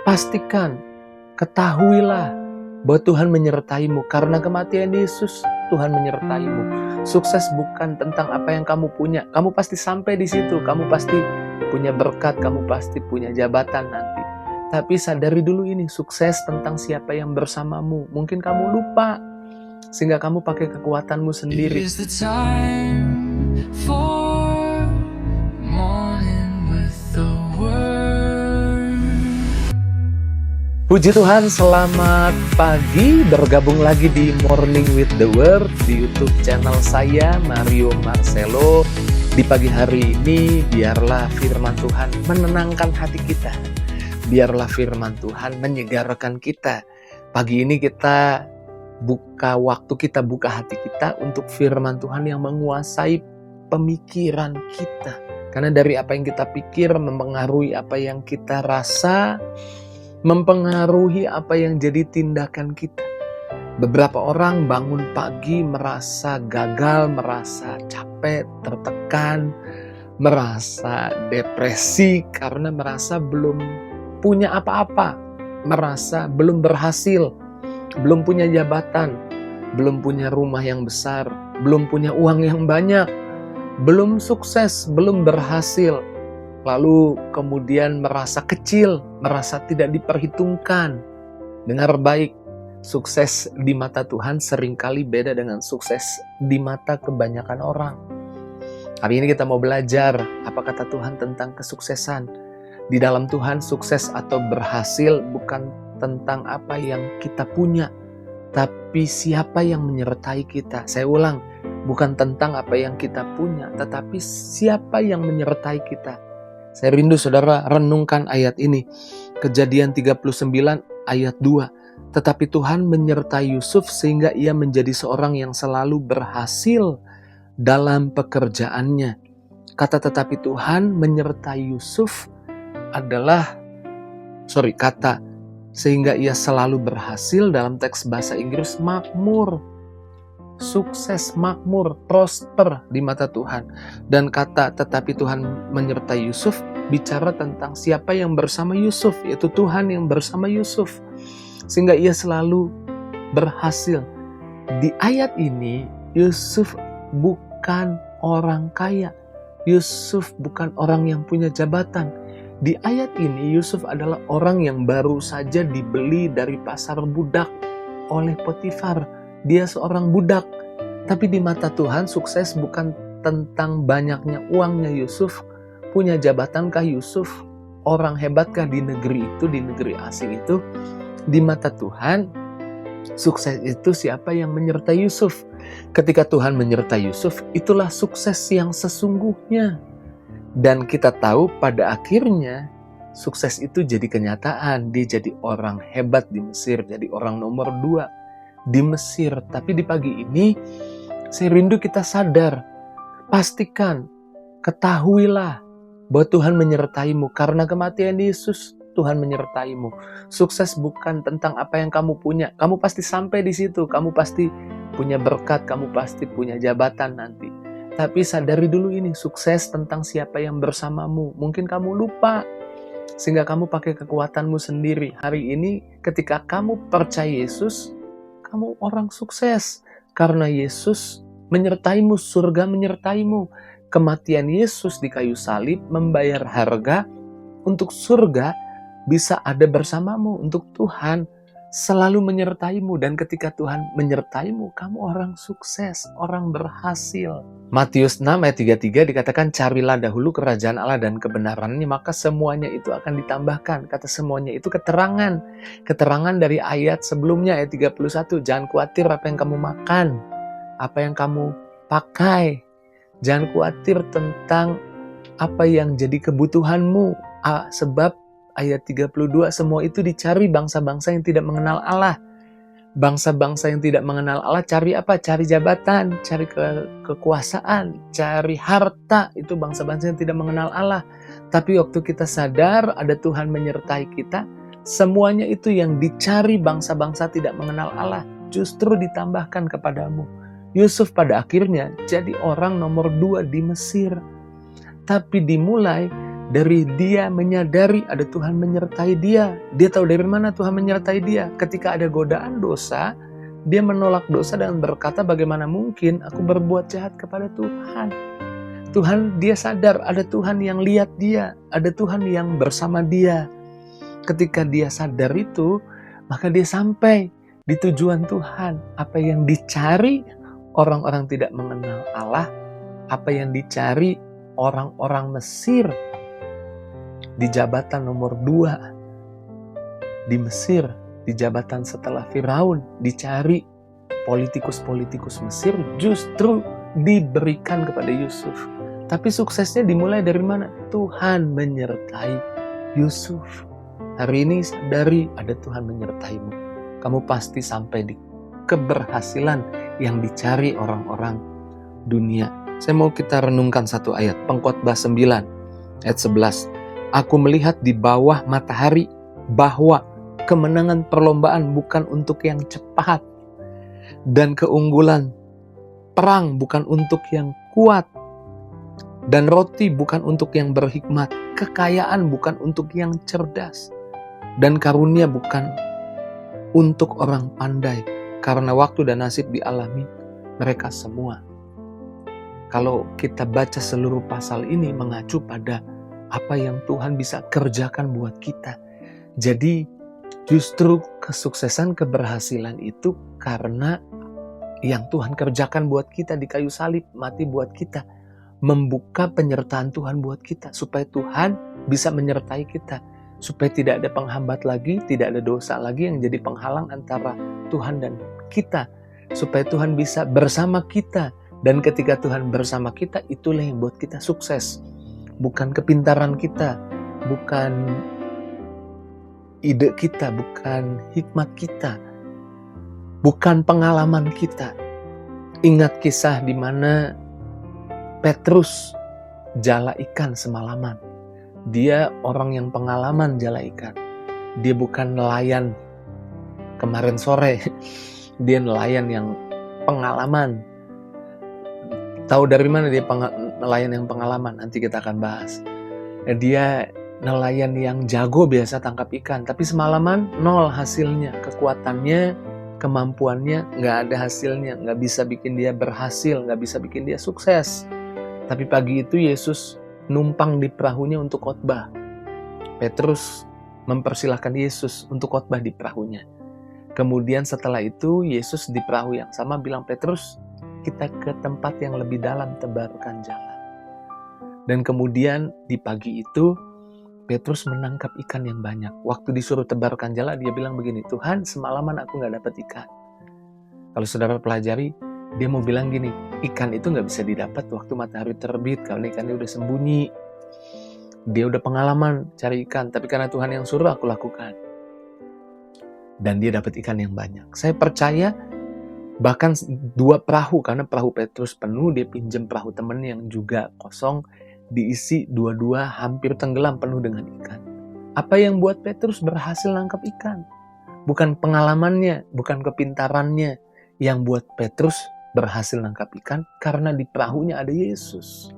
Pastikan, ketahuilah bahwa Tuhan menyertaimu. Karena kematian Yesus, Tuhan menyertaimu. Sukses bukan tentang apa yang kamu punya. Kamu pasti sampai di situ. Kamu pasti punya berkat. Kamu pasti punya jabatan nanti. Tapi sadari dulu ini, sukses tentang siapa yang bersamamu. Mungkin kamu lupa, sehingga kamu pakai kekuatanmu sendiri. Puji Tuhan, selamat pagi. Bergabung lagi di Morning with the Word di YouTube channel saya, Mario Marcelo. Di pagi hari ini, biarlah firman Tuhan menenangkan hati kita. Biarlah firman Tuhan menyegarkan kita. Pagi ini kita buka hati kita untuk firman Tuhan yang menguasai pemikiran kita. Karena dari apa yang kita pikir mempengaruhi apa yang kita rasa, mempengaruhi apa yang jadi tindakan kita. Beberapa orang bangun pagi merasa gagal, merasa capek, tertekan, merasa depresi karena merasa belum punya apa-apa, merasa belum berhasil, belum punya jabatan, belum punya rumah yang besar, belum punya uang yang banyak, belum sukses, belum berhasil. Lalu kemudian merasa kecil, merasa tidak diperhitungkan. Dengar baik, sukses di mata Tuhan seringkali beda dengan sukses di mata kebanyakan orang. Hari ini kita mau belajar apa kata Tuhan tentang kesuksesan. Di dalam Tuhan, sukses atau berhasil bukan tentang apa yang kita punya, tapi siapa yang menyertai kita. Saya ulang, bukan tentang apa yang kita punya, tetapi siapa yang menyertai kita. Saya rindu saudara renungkan ayat ini. Kejadian 39 ayat 2. Tetapi Tuhan menyertai Yusuf sehingga ia menjadi seorang yang selalu berhasil dalam pekerjaannya. Kata tetapi Tuhan menyertai Yusuf kata sehingga ia selalu berhasil dalam teks bahasa Inggris makmur. Sukses, makmur, prosper di mata Tuhan. Dan kata tetapi Tuhan menyertai Yusuf bicara tentang siapa yang bersama Yusuf, yaitu Tuhan yang bersama Yusuf. Sehingga ia selalu berhasil. Di ayat ini, Yusuf bukan orang kaya. Yusuf bukan orang yang punya jabatan. Di ayat ini, Yusuf adalah orang yang baru saja dibeli dari pasar budak oleh Potifar. Dia seorang budak. Tapi di mata Tuhan, sukses bukan tentang banyaknya uangnya Yusuf. Punya jabatankah Yusuf? Orang hebatkah di negeri itu, di negeri asing itu? Di mata Tuhan, sukses itu siapa yang menyertai Yusuf. Ketika Tuhan menyertai Yusuf, itulah sukses yang sesungguhnya. Dan kita tahu pada akhirnya sukses itu jadi kenyataan. Dia jadi orang hebat di Mesir, jadi orang nomor 2 di Mesir. Tapi di pagi ini saya rindu kita sadar, pastikan, ketahuilah bahwa Tuhan menyertaimu. Karena kematian Yesus, Tuhan menyertaimu. Sukses bukan tentang apa yang kamu punya. Kamu pasti sampai di situ, kamu pasti punya berkat, kamu pasti punya jabatan nanti. Tapi sadari dulu ini, sukses tentang siapa yang bersamamu. Mungkin kamu lupa, sehingga kamu pakai kekuatanmu sendiri. Hari ini ketika kamu percaya Yesus, kamu orang sukses. Karena Yesus menyertaimu, surga menyertaimu. Kematian Yesus di kayu salib membayar harga untuk surga bisa ada bersamamu. Untuk Tuhan selalu menyertaimu. Dan ketika Tuhan menyertaimu, kamu orang sukses, orang berhasil. Matius 6 ayat 33 dikatakan, carilah dahulu kerajaan Allah dan kebenarannya, maka semuanya itu akan ditambahkan. Kata semuanya itu keterangan. Keterangan dari ayat sebelumnya, ayat 31. Jangan khawatir apa yang kamu makan, apa yang kamu pakai. Jangan khawatir tentang apa yang jadi kebutuhanmu. Sebab ayat 32, semua itu dicari bangsa-bangsa yang tidak mengenal Allah. Bangsa-bangsa yang tidak mengenal Allah cari apa? Cari jabatan, cari kekuasaan, cari harta. Itu bangsa-bangsa yang tidak mengenal Allah. Tapi waktu kita sadar ada Tuhan menyertai kita, semuanya itu yang dicari bangsa-bangsa tidak mengenal Allah justru ditambahkan kepadamu. Yusuf pada akhirnya jadi orang nomor 2 di Mesir. Tapi dimulai Dari dia menyadari ada Tuhan menyertai dia. Dia tahu dari mana Tuhan menyertai dia. Ketika ada godaan dosa, dia menolak dosa dan berkata, bagaimana mungkin aku berbuat jahat kepada Tuhan. Tuhan, dia sadar ada Tuhan yang lihat dia, ada Tuhan yang bersama dia. Ketika dia sadar itu, maka dia sampai di tujuan Tuhan. Apa yang dicari orang-orang tidak mengenal Allah, apa yang dicari orang-orang Mesir di jabatan nomor 2 di Mesir, di jabatan setelah Firaun, dicari politikus-politikus Mesir, justru diberikan kepada Yusuf. Tapi suksesnya dimulai dari mana? Tuhan menyertai Yusuf. Hari ini sadari ada Tuhan menyertaimu. Kamu pasti sampai di keberhasilan yang dicari orang-orang dunia. Saya mau kita renungkan satu ayat, Pengkhotbah 9 ayat 11. Aku melihat di bawah matahari bahwa kemenangan perlombaan bukan untuk yang cepat, dan keunggulan perang bukan untuk yang kuat, dan roti bukan untuk yang berhikmat, kekayaan bukan untuk yang cerdas, dan karunia bukan untuk orang pandai, karena waktu dan nasib dialami mereka semua. Kalau kita baca seluruh pasal ini mengacu pada apa yang Tuhan bisa kerjakan buat kita. Jadi justru kesuksesan, keberhasilan itu karena yang Tuhan kerjakan buat kita di kayu salib, mati buat kita, membuka penyertaan Tuhan buat kita, supaya Tuhan bisa menyertai kita, supaya tidak ada penghambat lagi, tidak ada dosa lagi yang jadi penghalang antara Tuhan dan kita, supaya Tuhan bisa bersama kita. Dan ketika Tuhan bersama kita, itulah yang buat kita sukses. Bukan kepintaran kita, bukan ide kita, bukan hikmat kita, bukan pengalaman kita. Ingat kisah di mana Petrus jala ikan semalaman. Dia orang yang pengalaman jala ikan. Dia bukan nelayan kemarin sore. Dia nelayan yang pengalaman. Tahu dari mana dia nelayan yang pengalaman? Nanti kita akan bahas. Dia nelayan yang jago biasa tangkap ikan, tapi semalaman nol hasilnya. Kekuatannya, kemampuannya nggak ada hasilnya, nggak bisa bikin dia berhasil, nggak bisa bikin dia sukses. Tapi pagi itu Yesus numpang di perahunya untuk khotbah. Petrus mempersilahkan Yesus untuk khotbah di perahunya. Kemudian setelah itu Yesus di perahu yang sama bilang, Petrus, kita ke tempat yang lebih dalam, tebarkan jala. Dan kemudian di pagi itu Petrus menangkap ikan yang banyak. Waktu disuruh tebarkan jala, dia bilang begini, Tuhan, semalaman aku gak dapat ikan. Kalau saudara pelajari, dia mau bilang gini, ikan itu gak bisa didapat waktu matahari terbit, karena ikannya udah sembunyi. Dia udah pengalaman cari ikan, tapi karena Tuhan yang suruh, aku lakukan. Dan dia dapat ikan yang banyak. Saya percaya bahkan 2 perahu, karena perahu Petrus penuh, dia pinjam perahu temen yang juga kosong, diisi 2 hampir tenggelam penuh dengan ikan. Apa yang buat Petrus berhasil nangkap ikan? Bukan pengalamannya, bukan kepintarannya. Yang buat Petrus berhasil nangkap ikan karena di perahunya ada Yesus.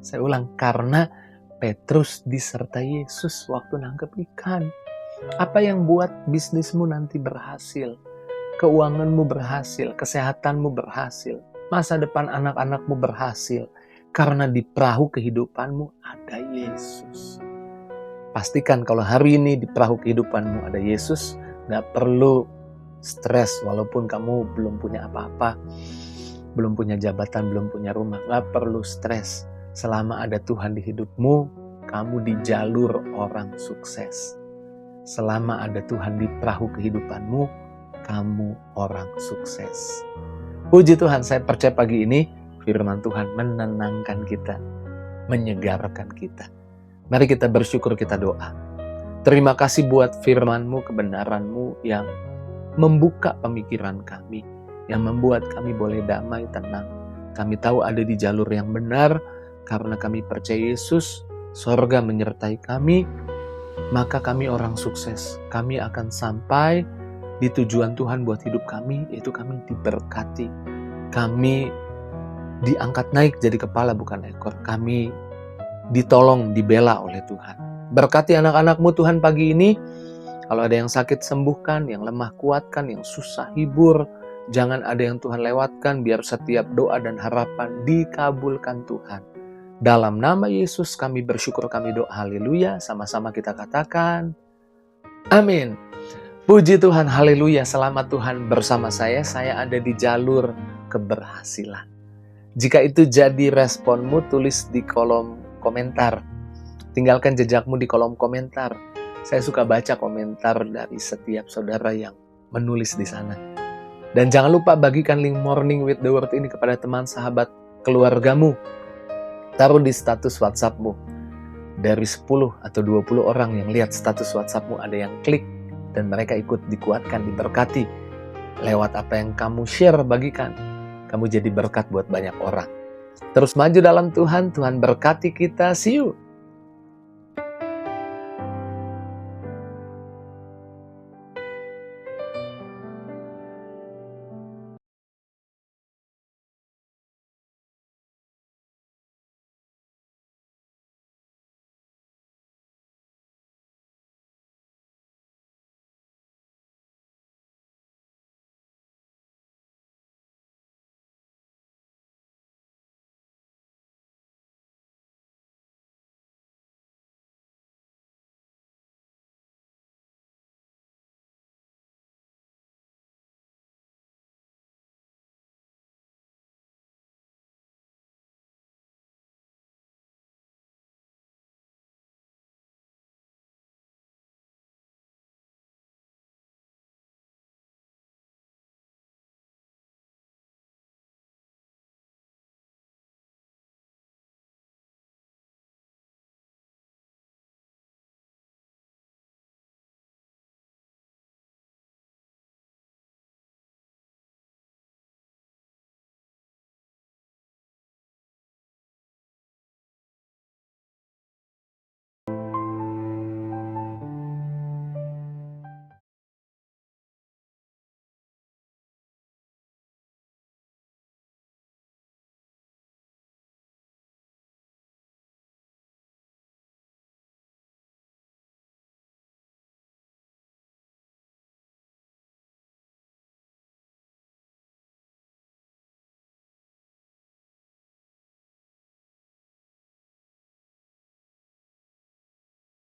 Saya ulang, karena Petrus disertai Yesus waktu nangkap ikan. Apa yang buat bisnismu nanti berhasil? Keuanganmu berhasil, kesehatanmu berhasil, masa depan anak-anakmu berhasil. Karena di perahu kehidupanmu ada Yesus. Pastikan kalau hari ini di perahu kehidupanmu ada Yesus, gak perlu stres walaupun kamu belum punya apa-apa, belum punya jabatan, belum punya rumah. Gak perlu stres. Selama ada Tuhan di hidupmu, kamu di jalur orang sukses. Selama ada Tuhan di perahu kehidupanmu, kamu orang sukses. Puji Tuhan, saya percaya pagi ini firman Tuhan menenangkan kita, menyegarkan kita. Mari kita bersyukur, kita doa. Terima kasih buat firman-Mu, kebenaran-Mu yang membuka pemikiran kami, yang membuat kami boleh damai, tenang. Kami tahu ada di jalur yang benar, karena kami percaya Yesus, sorga menyertai kami, maka kami orang sukses. Kami akan sampai di tujuan Tuhan buat hidup kami, yaitu kami diberkati. Kami diangkat naik jadi kepala bukan ekor. Kami ditolong, dibela oleh Tuhan. Berkati anak-anakmu Tuhan pagi ini. Kalau ada yang sakit sembuhkan, yang lemah kuatkan, yang susah hibur. Jangan ada yang Tuhan lewatkan, biar setiap doa dan harapan dikabulkan Tuhan. Dalam nama Yesus kami bersyukur, kami doa, haleluya. Sama-sama kita katakan, amin. Puji Tuhan, haleluya. Selamat Tuhan bersama saya ada di jalur keberhasilan. Jika itu jadi responmu, tulis di kolom komentar. Tinggalkan jejakmu di kolom komentar. Saya suka baca komentar dari setiap saudara yang menulis di sana. Dan jangan lupa bagikan link Morning with the Word ini kepada teman, sahabat, keluargamu. Taruh di status WhatsAppmu. Dari 10 atau 20 orang yang lihat status WhatsAppmu, ada yang klik dan mereka ikut dikuatkan, diberkati. Lewat apa yang kamu share, bagikan. Kamu jadi berkat buat banyak orang. Terus maju dalam Tuhan, Tuhan berkati kita. See you.